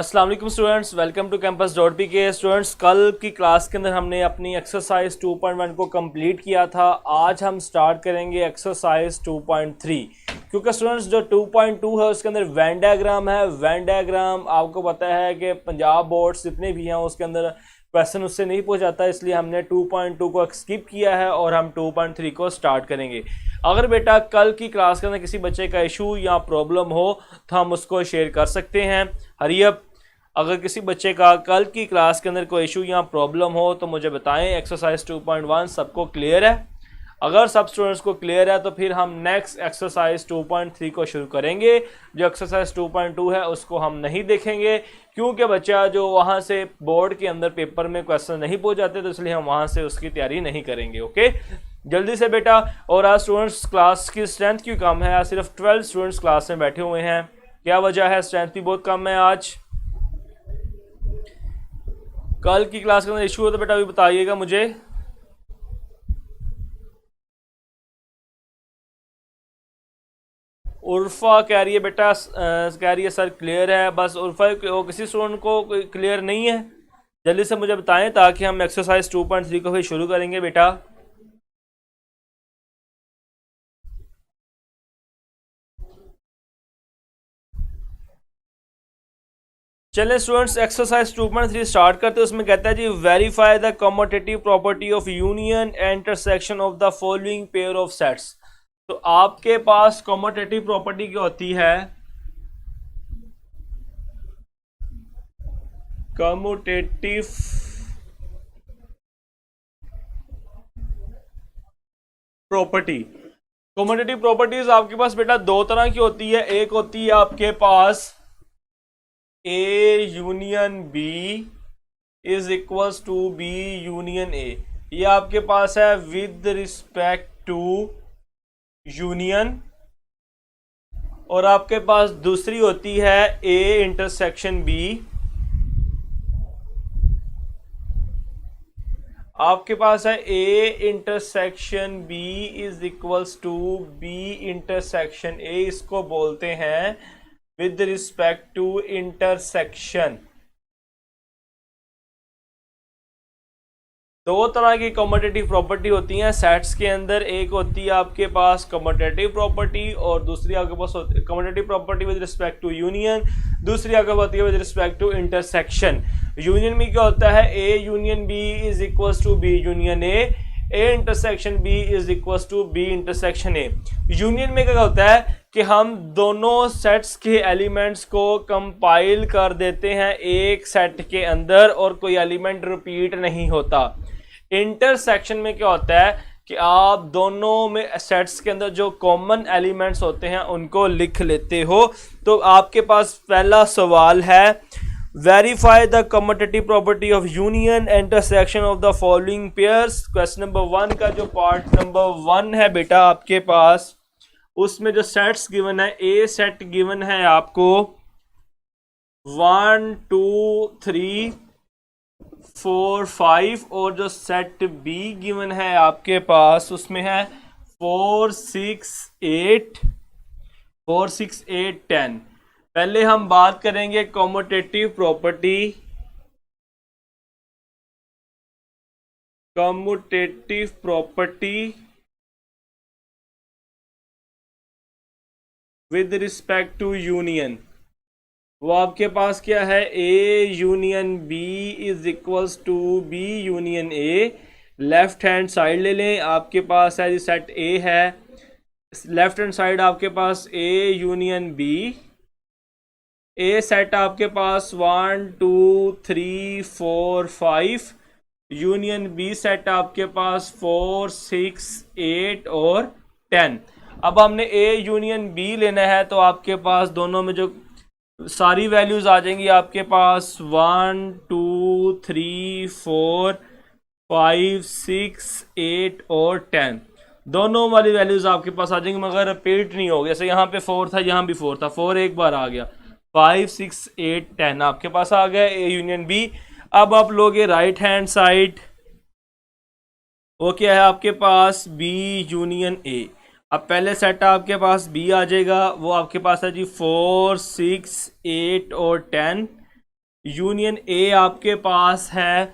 अस्सलाम वालेकुम students, welcome to campus dot P K. Students, कल की क्लास के अंदर हमने अपनी एक्सरसाइज 2.1 को कंप्लीट किया था। आज हम स्टार्ट करेंगे एक्सरसाइज 2.3, क्योंकि स्टूडेंट्स जो 2.2 है उसके अंदर वेन डायग्राम है। वेन डायग्राम आपको पता है कि पंजाब बोर्ड्स जितने भी हैं उसके अंदर क्वेश्चन उससे नहीं पूछ जाता, इसलिए हमने 2.2 को स्किप किया है और हम 2.3 को स्टार्ट करेंगे। अगर बेटा कल की क्लास के अंदर किसी बच्चे का इशू या प्रॉब्लम हो तो हम उसको शेयर कर सकते हैं। हरियप, अगर किसी बच्चे का कल की क्लास के अंदर कोई इशू या प्रॉब्लम हो तो मुझे बताएं। एक्सरसाइज 2.1 सबको क्लियर है? अगर सब स्टूडेंट्स को क्लियर है तो फिर हम नेक्स्ट एक्सरसाइज 2.3 को शुरू करेंगे। जो एक्सरसाइज 2.2 है उसको हम नहीं देखेंगे, क्योंकि बच्चा जो वहाँ से बोर्ड के अंदर पेपर में क्वेश्चन नहीं पूछ जाते, तो इसलिए हम वहाँ से उसकी तैयारी नहीं करेंगे। ओके, जल्दी से बेटा। और आज स्टूडेंट्स क्लास की स्ट्रेंथ क्यों कम है? आज सिर्फ 12 स्टूडेंट्स क्लास में बैठे हुए हैं। क्या वजह है? स्ट्रेंथ भी बहुत कम है आज। कल की क्लास के अंदर इशू हो तो बेटा अभी बताइएगा मुझे। उर्फा कह रही है बेटा, कह रही है सर क्लियर है। बस उर्फा किसी स्टूडेंट को क्लियर नहीं है, जल्दी से मुझे बताएं ताकि हम एक्सरसाइज 2.3 को फिर शुरू करेंगे बेटा। चलें स्टूडेंट्स, एक्सरसाइज 2.3 स्टार्ट करते हैं। उसमें कहता है जी, verify the commutative property of union and intersection of the following pair of sets. तो आपके पास कम्यूटेटिव प्रॉपर्टी क्या होती है? कम्यूटेटिव प्रॉपर्टी, कम्यूटेटिव प्रॉपर्टीज आपके पास बेटा दो तरह की होती है। एक होती है आपके पास A union B is equals to B union A. ये आपके पास है विद रिस्पेक्ट टू यूनियन। और आपके पास दूसरी होती है ए इंटरसेक्शन बी। आपके पास है A intersection B is equals to B intersection A. इसको बोलते हैं विद रिस्पेक्ट टू इंटरसेक्शन। दो तरह की कम्यूटेटिव प्रॉपर्टी होती हैं सेट्स के अंदर। एक होती है आपके पास कम्यूटेटिव प्रॉपर्टी और दूसरी आपके पास commutative property with respect to union, दूसरी आपके पास होती है with respect to intersection. Union में क्या होता है? A union B is equals to B union A intersection B is equals to B intersection A. Union में क्या होता है कि हम दोनों सेट्स के एलिमेंट्स को कंपाइल कर देते हैं एक सेट के अंदर और कोई एलिमेंट रिपीट नहीं होता। इंटरसेक्शन में क्या होता है कि आप दोनों में सेट्स के अंदर जो कॉमन एलिमेंट्स होते हैं उनको लिख लेते हो। तो आपके पास पहला सवाल है, verify the commutative property of union intersection of the following pairs. Question number 1 का जो पार्ट नंबर 1 है बेटा आपके पास, उसमें जो सेट्स गिवन है, ए सेट गिवन है आपको 1 2 3 4 5, और जो सेट बी गिवन है आपके पास उसमें है 4 6 8 10। पहले हम बात करेंगे commutative property. Commutative property with respect to union, वो आपके पास क्या है? A union B is equals to B union A. Left hand side ले लें, आपके पास है जी सेट ए है। लेफ्ट हैंड साइड आपके पास A union B. A set आपके पास 1 2 3 4 5। यूनियन बी सेट आपके पास 4 6 8 और 10। अब हमने ए यूनियन बी लेना है, तो आपके पास दोनों में जो सारी वैल्यूज आ जाएंगी आपके पास 1 2 3 4 5 6 8 और 10। दोनों वाली वैल्यूज आपके पास आ जाएंगी, मगर रिपीट नहीं होगी। जैसे यहाँ पे 4 था, यहाँ भी 4 था, 4 एक बार आ गया, 5 6 8 10 आपके पास आ गया ए यूनियन बी। अब आप लोगे राइट हैंड साइड, वो क्या है आपके पास? बी यूनियन ए। अब पहले सेट आपके पास बी आ जाएगा, वो आपके पास है जी 4 6 8 और 10। यूनियन ए आपके पास है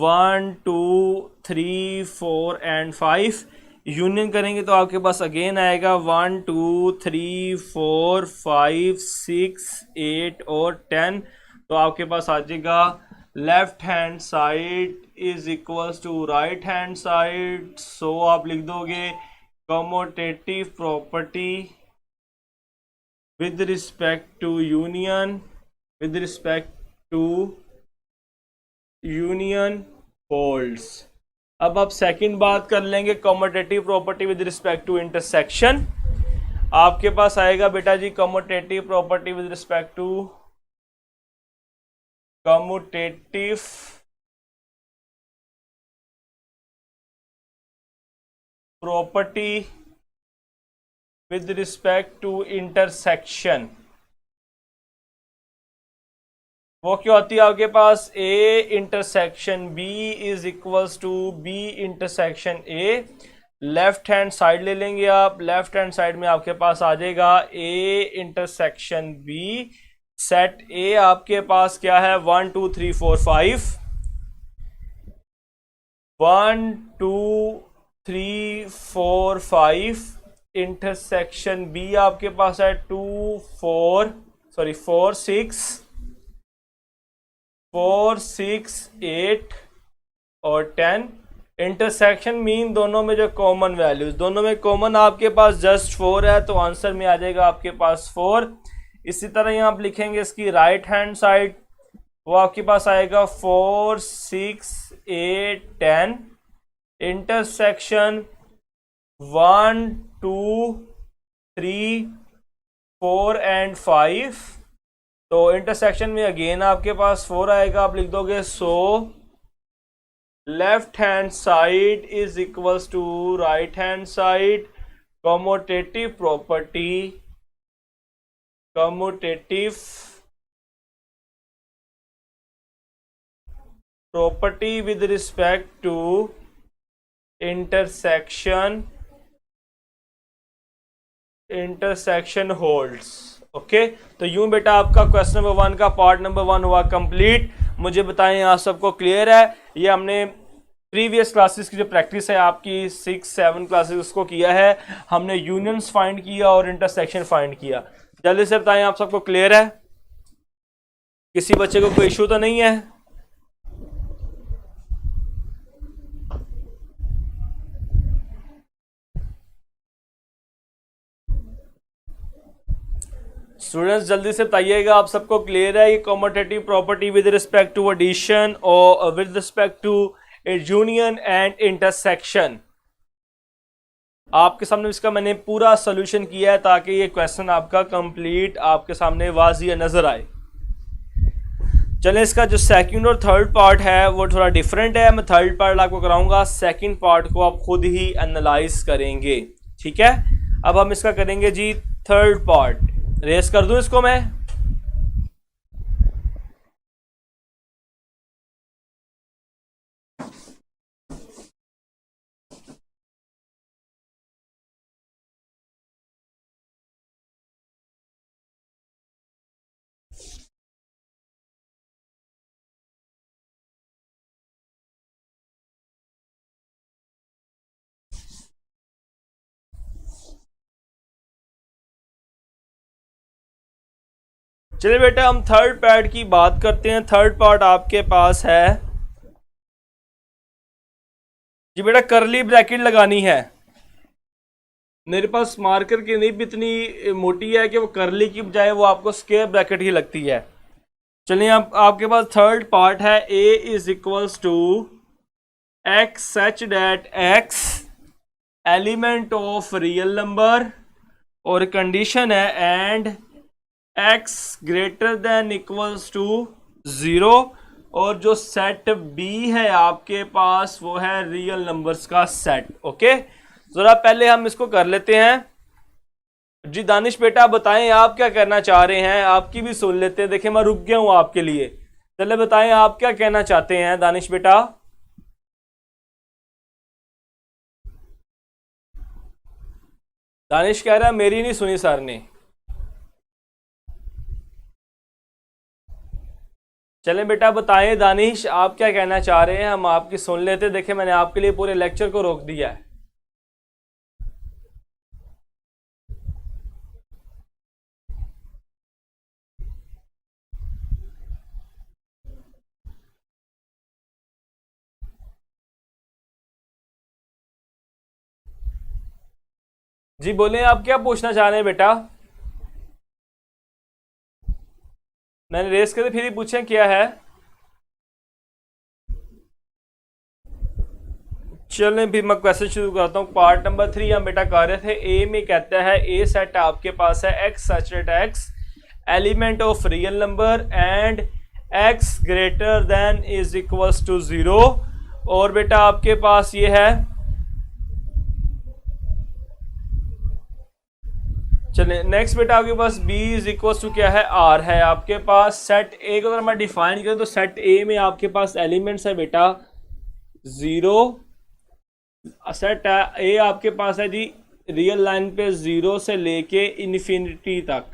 1 2 3 4 एंड 5। यूनियन करेंगे तो आपके पास अगेन आएगा 1 2 3 4 5 6 8 और 10। तो आपके पास आ जाएगा left hand side is equals to right hand side. So आप लिख दोगे commutative property with respect to union holds। अब आप सेकंड बात कर लेंगे commutative property with respect to intersection. आपके पास आएगा बेटा जी commutative property with respect to commutative property with respect to intersection. वो क्या होती है आपके पास A intersection B is equals to B intersection A. Left hand side ले लेंगे आप, लेफ्ट हैंड साइड में आपके पास आ जाएगा A intersection B. Set A आपके पास क्या है 1 2 3 4 5, 1 2 3 4 5। इंटरसेक्शन बी आपके पास है 4 6 4 6 8 और 10। इंटरसेक्शन मीन दोनों में जो कॉमन वैल्यूज, दोनों में कॉमन आपके पास जस्ट 4 है, तो आंसर में आ जाएगा आपके पास 4। इसी तरह यहाँ आप लिखेंगे इसकी राइट हैंड साइड, वो आपके पास आएगा 4 6 8 10। Intersection 1 2 3 4 and 5। तो इंटरसेक्शन में अगेन आपके पास 4 आएगा, आप लिख दोगे so left hand side is equals to right hand side. Commutative property with respect to intersection holds. Okay, तो यूं बेटा आपका क्वेश्चन नंबर 1 का पार्ट नंबर 1 हुआ कंप्लीट। मुझे बताएं आप सबको क्लियर है? ये हमने प्रीवियस क्लासेस की जो प्रैक्टिस है आपकी 6 7 क्लासेस उसको किया है, हमने यूनियंस फाइंड किया और इंटरसेक्शन फाइंड किया। जल्दी से बताएं आप सबको क्लियर है? किसी बच्चे को कोई इशू तो नहीं है? स्टूडेंट्स जल्दी से बताइएगा आप सबको क्लियर है? ये commutative property with respect to addition और with respect to union and intersection. आपके सामने इसका मैंने पूरा सोल्यूशन किया है ताकि ये क्वेश्चन आपका कंप्लीट आपके सामने वाज़िह नजर आए। चलें, इसका जो सेकंड और थर्ड पार्ट है वो थोड़ा डिफरेंट है। मैं थर्ड पार्ट आपको कराऊंगा, सेकंड पार्ट को आप खुद ही एनालाइज करेंगे। ठीक है, अब हम इसका करेंगे जी थर्ड पार्ट। रेस कर दूं इसको मैं? चलिए बेटा हम थर्ड पार्ट की बात करते हैं। थर्ड पार्ट आपके पास है जी बेटा करली ब्रैकेट लगानी है। मेरे पास मार्कर की नहीं इतनी मोटी है कि वो करली की बजाय वो आपको स्क्वायर ब्रैकेट ही लगती है। चलिए आपके पास थर्ड पार्ट है a is equals to x such that x element of real number और कंडीशन है and x greater than equals to 0। और जो सेट B है आपके पास वो है रियल नंबर्स का सेट। ओके, जरा पहले हम इसको कर लेते हैं जी। दानिश बेटा बताएं आप क्या करना चाह रहे हैं, आपकी भी सुन लेते हैं। देखिए मैं रुक गया हूं आपके लिए। चले बताएं आप क्या कहना चाहते हैं दानिश बेटा। दानिश कह रहा है मेरी नहीं सुनी सर ने। चलें बेटा बताएं दानिश, आप क्या कहना चाह रहे हैं, हम आपकी सुन लेते। देखें मैंने आपके लिए पूरे लेक्चर को रोक दिया है। जी बोलें, आप क्या पूछना चाह रहे हैं बेटा? मैंने रेस करके फिर ही पूछें क्या है। चलें भी मैं क्वेश्चन शुरू करता हूँ। पार्ट नंबर 3 हम बेटा कर रहे थे। ए में कहता है ए सेट आपके पास है x such that x element of real number and x greater than is equals to 0। और बेटा आपके पास ये है, चलिए नेक्स्ट बेटा आपके पास b इज इक्वल टू क्या है, r है आपके पास। सेट ए को अगर मैं डिफाइन करूं तो सेट ए में आपके पास एलिमेंट्स है बेटा 0। सेट ए आपके पास है जी रियल लाइन पे 0 से लेके इन्फिनिटी तक,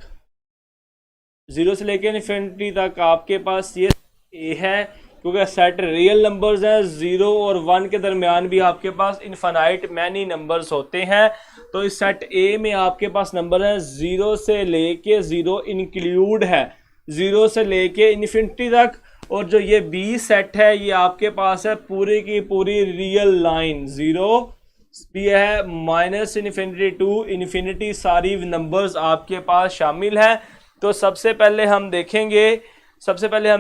0 से लेके इन्फिनिटी तक आपके पास ये ए है, क्योंकि सेट रियल नंबर्स हैं। 0 और 1 के दरमियान भी आपके पास इनफाइनाइट मैनी नंबर्स होते हैं। तो इस सेट ए में आपके पास नंबर है 0 से लेके 0 इंक्लूड है 0 से लेके इन्फिनिटी तक। और जो ये बी सेट है ये आपके पास है पूरी की पूरी रियल लाइन 0 भी है, माइनस इन्फिनिटी टू इन्फिनिटी, सारी नंबर्स आपके पास शामिल है। तो सबसे पहले हम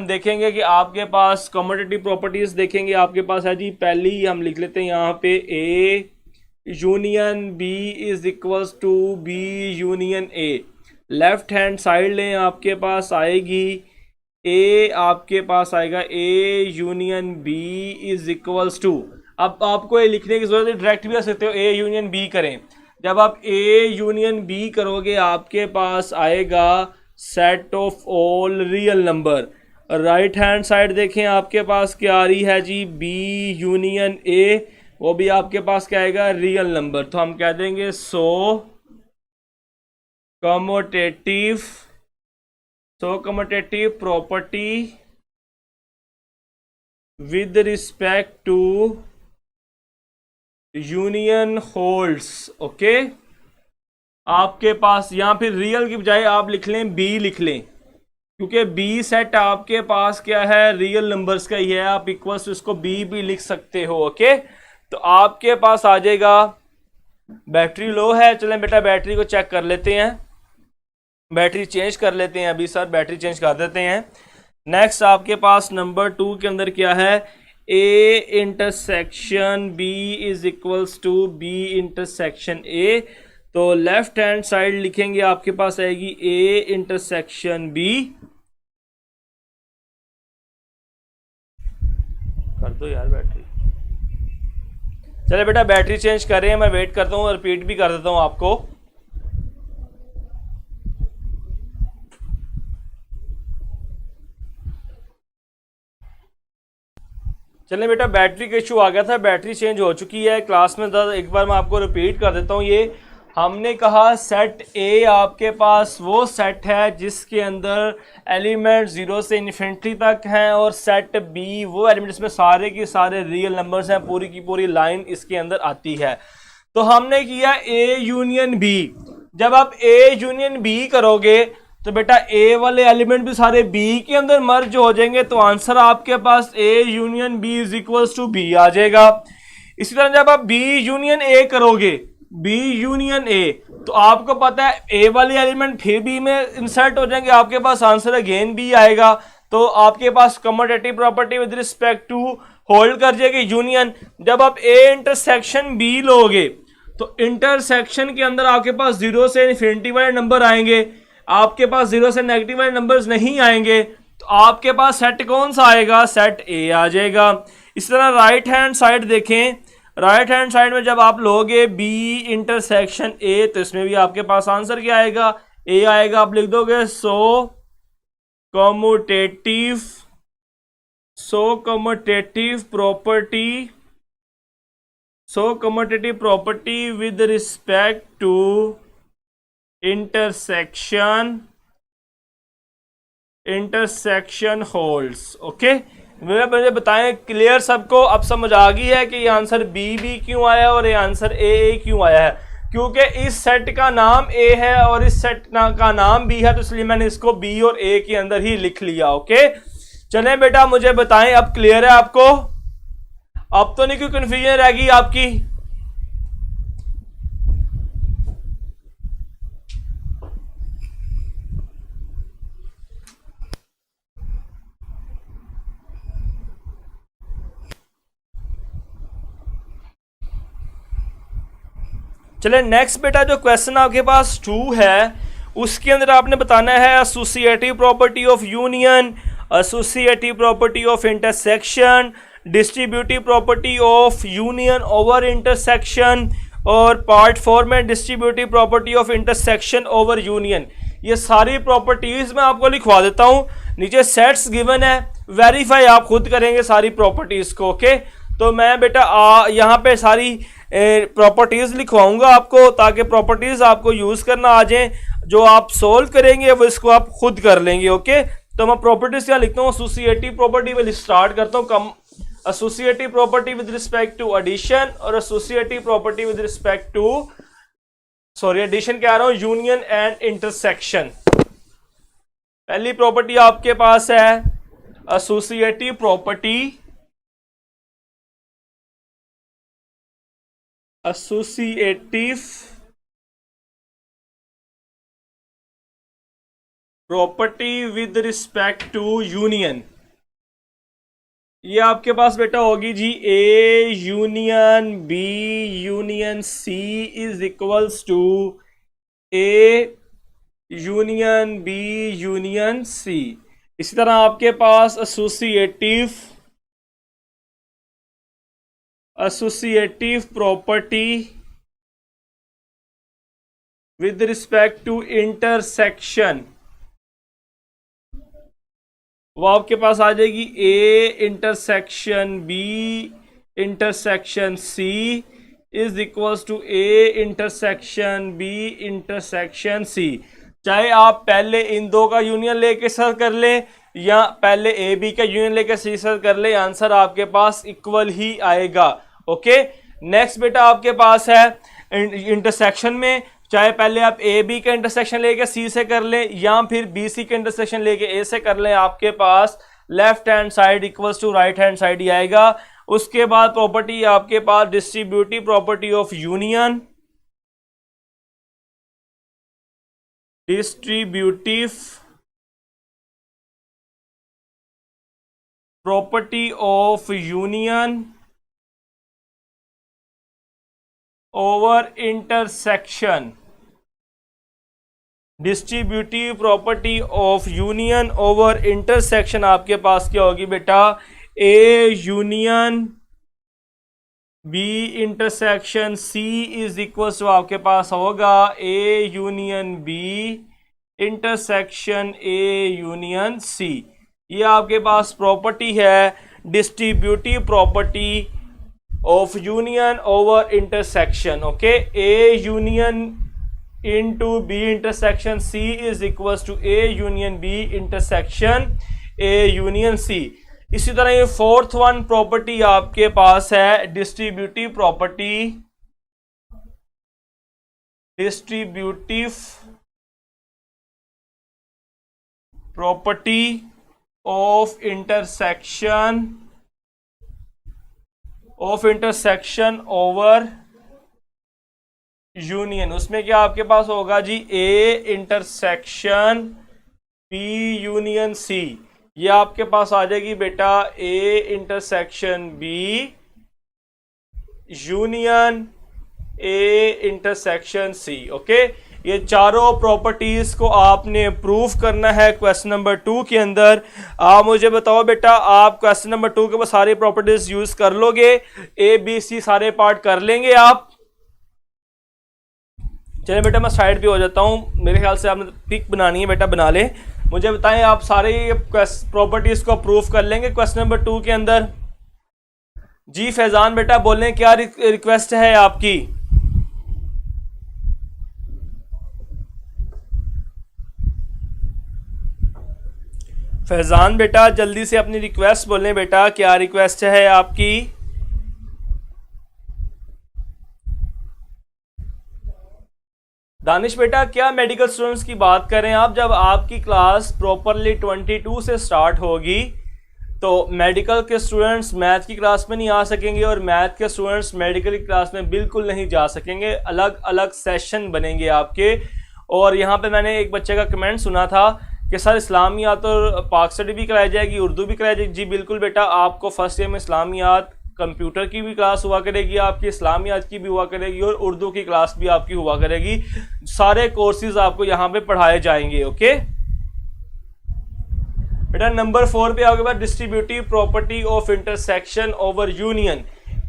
देखेंगे कि आपके पास कम्यूटेटिव प्रॉपर्टीज देखेंगे। आपके पास है जी पहली हम लिख लेते हैं यहाँ पे A union B is equals to B union A. Left hand side लें, आपके पास आएगी ए, आपके पास आएगा A union B is equals to. अब आपको ये लिखने की जरूरत है, डायरेक्ट भी कर सकते हो ए यूनियन बी करें। जब आप ए यूनियन बी करोगे आपके पास आएगा set of all real number. Right hand side देखें आपके पास क्या आ रही है जी, बी यूनियन ए, वो भी आपके पास क्या आएगा, रियल नंबर। तो हम कह देंगे so commutative property with respect to union holds. Okay, आपके पास यहाँ फिर रियल की बजाय आप लिख लें बी लिख लें, क्योंकि बी सेट आपके पास क्या है, रियल नंबर्स का ही है। आप इक्वल्स इसको बी भी लिख सकते हो। ओके, तो आपके पास आ जाएगा, बैटरी लो है, चलें बेटा बैटरी को चेक कर लेते हैं, बैटरी चेंज कर लेते हैं। अभी सर बैटरी चेंज कर देते हैं। नेक्स्ट आपके पास नंबर 2 के अंदर क्या है, A intersection B is equals to B intersection A. तो लेफ्ट हैंड साइड लिखेंगे आपके पास आएगी ए इंटरसेक्शन बी। कर दो यार बैटरी। चले बेटा बैटरी चेंज कर रहे हैं, मैं वेट करता हूँ, रिपीट भी कर देता हूँ आपको। चले बेटा बैटरी का इशू आ गया था, बैटरी चेंज हो चुकी है क्लास में। एक बार मैं आपको रिपीट कर देता हूँ। ये हमने कहा सेट ए आपके पास वो सेट है जिसके अंदर एलिमेंट 0 से इन्फिनिटी तक हैं, और सेट बी वो एलिमेंट जिसमें सारे के सारे रियल नंबर्स हैं, पूरी की पूरी लाइन इसके अंदर आती है। तो हमने किया ए यूनियन बी। जब आप ए यूनियन बी करोगे तो बेटा ए वाले एलिमेंट भी सारे बी के अंदर मर्ज हो जाएंगे, तो आंसर आपके पास A union B is equals to B आ जाएगा। इसी तरह जब आप बी यूनियन ए करोगे, बी यूनियन ए, तो आपको पता है ए वाले एलिमेंट फिर बी में इंसर्ट हो जाएंगे, आपके पास आंसर अगेन बी आएगा। तो आपके पास commutative property with respect to hold कर जाएगी यूनियन। जब आप ए इंटरसेक्शन बी लोगे तो इंटरसेक्शन के अंदर आपके पास 0 से इन्फिनिटी वाले नंबर आएंगे, आपके पास 0 से नेगेटिव वाले नंबर्स नहीं आएंगे। तो आपके पास सेट कौन सा आएगा, सेट ए आ जाएगा। इस तरह राइट हैंड साइड देखें, राइट हैंड साइड में जब आप लोगे बी इंटरसेक्शन ए, तो इसमें भी आपके पास आंसर क्या आएगा, ए आएगा। आप लिख दोगे so commutative property with respect to intersection intersection holds. Okay, मुझे बताएं क्लियर सबको, अब समझ आ गई है कि ये आंसर बी क्यों आया और ये आंसर ए क्यों आया है? क्योंकि इस सेट का नाम ए है और इस सेट का नाम बी है, तो इसलिए मैंने इसको बी और ए के अंदर ही लिख लिया। ओके, चले बेटा मुझे बताएं, अब क्लियर है आपको? अब तो नहीं कोई कंफ्यूजन रहेगी आपकी? चले नेक्स्ट बेटा, जो क्वेश्चन आपके पास 2 है उसके अंदर आपने बताना है associative property of union, associative property of intersection, distributive property of union over intersection, और पार्ट 4 में distributive property of intersection over union. ये सारी प्रॉपर्टीज मैं आपको लिखवा देता हूं, नीचे सेट्स गिवन है, वेरीफाई आप खुद करेंगे सारी प्रॉपर्टीज को। ओके, तो मैं बेटा यहाँ पे सारी प्रॉपर्टीज लिखवाऊंगा आपको, ताकि प्रॉपर्टीज आपको यूज करना आ जाए, जो आप सोल्व करेंगे वो इसको आप खुद कर लेंगे। ओके, तो मैं प्रॉपर्टीज क्या लिखता हूँ, एसोसिएटिव प्रॉपर्टी में स्टार्ट करता हूँ, कम associative property with respect to addition और associative property with respect to, sorry addition कह रहा हूं, यूनियन एंड इंटरसेक्शन। पहली प्रॉपर्टी आपके पास है associative property, associative property with respect to union. ये आपके पास बेटा होगी जी A union B union C is equals to A union B union C. इसी तरह आपके पास associative property with respect to intersection, वो आपके पास आ जाएगी A intersection B intersection C is equals to A intersection B intersection C. चाहे आप पहले इन दो का यूनियन लेके सर कर लें या पहले ए बी का यूनियन लेके सी सर कर ले, आंसर आपके पास इक्वल ही आएगा। ओके, नेक्स्ट बेटा आपके पास है इंटरसेक्शन में, चाहे पहले आप ए बी का इंटरसेक्शन लेके सी से कर लें या फिर बी सी का इंटरसेक्शन लेके ए से कर लें, आपके पास left hand side equals to right hand side ही आएगा। उसके बाद प्रॉपर्टी आपके पास distributive property of union, distributive property of union over intersection, distributive property of union over intersection आपके पास क्या होगी बेटा, A union B intersection C is equal to आपके पास होगा A union B intersection A union C. ये आपके पास प्रॉपर्टी है distributive property of union over intersection. Okay, A union into B intersection C is equals to A union B intersection A union C। इसी तरह ये fourth one property आपके पास है distributive property, distributive property of intersection over union. उसमें क्या आपके पास होगा जी A intersection B union C, ये आपके पास आ जाएगी बेटा A intersection B union A intersection C. Okay, ये चारों प्रॉपर्टीज को आपने प्रूफ करना है क्वेश्चन नंबर 2 के अंदर। आप मुझे बताओ बेटा, आप क्वेश्चन नंबर 2 के ऊपर सारी प्रॉपर्टीज यूज कर लोगे, ए बी सी सारे पार्ट कर लेंगे आप? चलिए बेटा मैं साइड पे हो जाता हूँ, मेरे ख्याल से आपने पिक बनानी है बेटा, बना ले। मुझे बताएं आप सारे प्रॉपर्टीज को प्रूफ कर लेंगे क्वेश्चन नंबर 2 के अंदर? जी फैजान बेटा बोलें, क्या रिक्वेस्ट है आपकी? फैजान बेटा जल्दी से अपनी रिक्वेस्ट बोलें बेटा, क्या रिक्वेस्ट है आपकी? दानिश बेटा क्या मेडिकल स्टूडेंट्स की बात करें आप, जब आपकी क्लास प्रॉपरली 22 से स्टार्ट होगी तो मेडिकल के स्टूडेंट्स मैथ की क्लास में नहीं आ सकेंगे और मैथ के स्टूडेंट्स मेडिकल की क्लास में बिल्कुल नहीं जा सकेंगे। अलग अलग सेशन बनेंगे आपके। और यहाँ पे मैंने एक बच्चे का कमेंट सुना था कि सर इस्लामियात और पाक स्टडी भी कराई जाएगी, उर्दू भी कराई जाएगी। जी बिल्कुल बेटा, आपको फर्स्ट ईयर में इस्लामियात कंप्यूटर की भी क्लास हुआ करेगी, आपकी इस्लामियात की भी हुआ करेगी और उर्दू की क्लास भी आपकी हुआ करेगी। सारे कोर्सेज आपको यहाँ पे पढ़ाए जाएंगे। ओके बेटा, नंबर 4 पे आपके पास distributive property of intersection over union.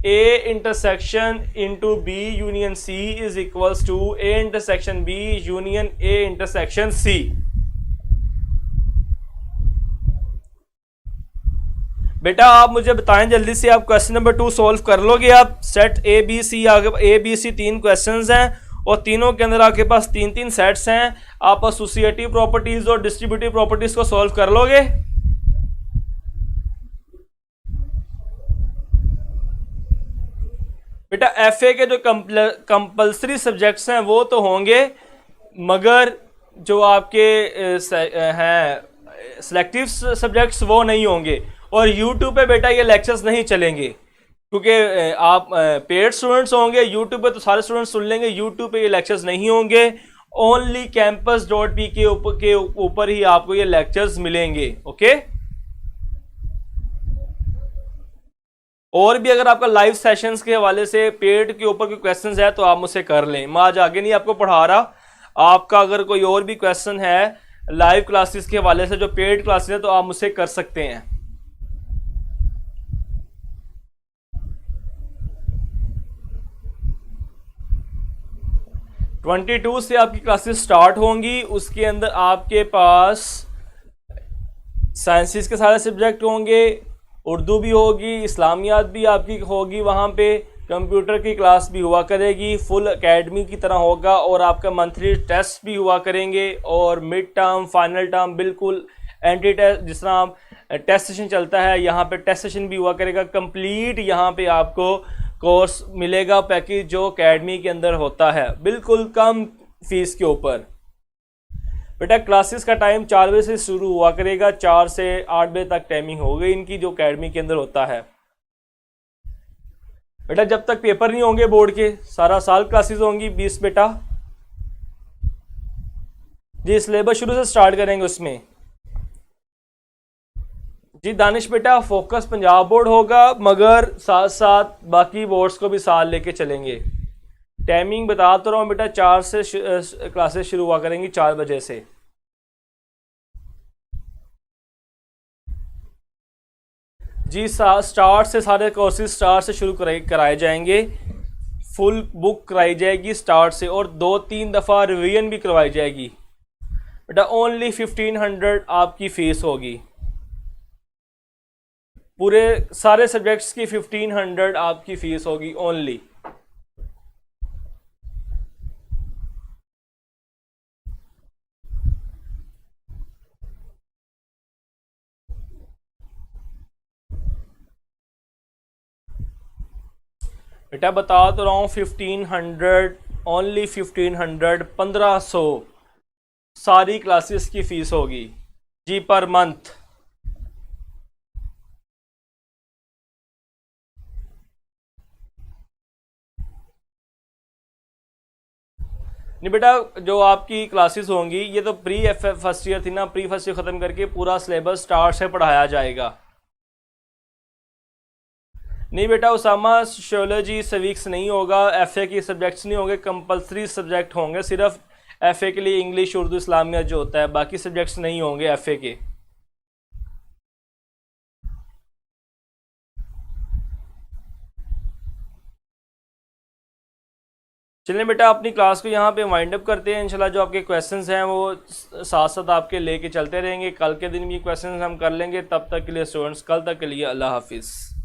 A intersection into B union C is equals to A intersection B union A intersection C. बेटा आप मुझे बताएं जल्दी से, आप क्वेश्चन नंबर 2 सॉल्व कर लोगे? आप सेट ए बी सी, आगे ए बी सी 3 क्वेश्चंस हैं और तीनों के अंदर आपके पास 3-3 सेट्स हैं। आप एसोसिएटिव प्रॉपर्टीज और डिस्ट्रीब्यूटिव प्रॉपर्टीज को सॉल्व कर लोगे? बेटा एफए के जो कंपल्सरी सब्जेक्ट्स हैं वो तो होंगे, मगर जो आपके हैं सिलेक्टिव सब्जेक्ट्स वो नहीं होंगे। और यूट्यूब पे बेटा ये लेक्चर्स नहीं चलेंगे क्योंकि आप पेड स्टूडेंट्स होंगे। यूट्यूब पे तो सारे स्टूडेंट्स सुन लेंगे, यूट्यूब पे ये लेक्चर्स नहीं होंगे। ओनली campus.p के ऊपर ही आपको ये लेक्चर्स मिलेंगे। ओके, और भी अगर आपका लाइव सेशंस के हवाले से पेड के ऊपर कोई क्वेश्चंस है तो आप मुझसे कर लें। मैं आज आगे नहीं आपको पढ़ा रहा, आपका अगर कोई और भी क्वेश्चन है लाइव क्लासेस के हवाले से जो पेड क्लासेस है तो आप मुझसे कर सकते हैं। ट्वेंटी 22 से आपकी क्लासेस स्टार्ट होंगी। उसके अंदर आपके पास साइंसिस के सारे सब्जेक्ट होंगे, उर्दू भी होगी, इस्लामियात भी आपकी होगी, वहाँ पे कंप्यूटर की क्लास भी हुआ करेगी, फुल एकेडमी की तरह होगा और आपका मंथली टेस्ट भी हुआ करेंगे और मिड टर्म फाइनल टर्म बिल्कुल एंटी टेस्ट जिस तरह आप टेस्ट सेशन चलता है यहाँ पे टेस्ट सेशन भी हुआ करेगा। कंप्लीट यहाँ पे आपको कोर्स मिलेगा पैकेज जो एकेडमी के अंदर होता है, बिल्कुल कम फीस के ऊपर। बेटा क्लासेस का टाइम 4 बजे से शुरू हुआ करेगा, 4 से 8 बजे तक टाइमिंग होगी इनकी जो एकेडमी के अंदर होता है। बेटा जब तक पेपर नहीं होंगे बोर्ड के सारा साल क्लासेस होंगी 20 बेटा जी। सिलेबस शुरू से स्टार्ट करेंगे उसमें जी। दानिश बेटा फोकस पंजाब बोर्ड होगा मगर साथ साथ बाकी बोर्ड्स को भी साथ लेके चलेंगे। टाइमिंग बता तो रहा हूँ बेटा, 4 से क्लासेस शुरू हुआ करेंगी 4 बजे से। जी स्टार्ट से सारे कोर्सेज स्टार्ट से शुरू कराए जाएंगे, फुल बुक कराई जाएगी स्टार्ट से और 2-3 दफ़ा रिवीजन भी करवाई जाएगी। बेटा ओनली 1500 आपकी फ़ीस होगी, पूरे सारे सब्जेक्ट्स की 1500 आपकी फ़ीस होगी ओनली। बेटा बता तो रहा हूँ 1500 ओनली 1500 1500 सारी क्लासेस की फ़ीस होगी जी पर मंथ। नहीं बेटा जो आपकी क्लासेस होंगी ये तो प्री फर्स्ट ईयर थी ना, प्री फर्स्ट ईयर ख़त्म करके पूरा सिलेबस स्टार्ट से पढ़ाया जाएगा। नहीं बेटा उसामा सोशियोलॉजी सिविक्स नहीं होगा, एफए के सब्जेक्ट्स नहीं होंगे, कंपलसरी सब्जेक्ट होंगे सिर्फ एफए के लिए इंग्लिश उर्दू इस्लामिया जो होता है, बाकी सब्जेक्ट्स नहीं होंगे एफए के। चलिए बेटा अपनी क्लास को यहाँ पे वाइंड अप करते हैं। इंशाल्लाह जो आपके क्वेश्चंस हैं वो साथ साथ आपके लेके चलते रहेंगे, कल के दिन भी क्वेश्चंस हम कर लेंगे। तब तक के लिए स्टूडेंट्स कल तक के लिए अल्लाह हाफिज़।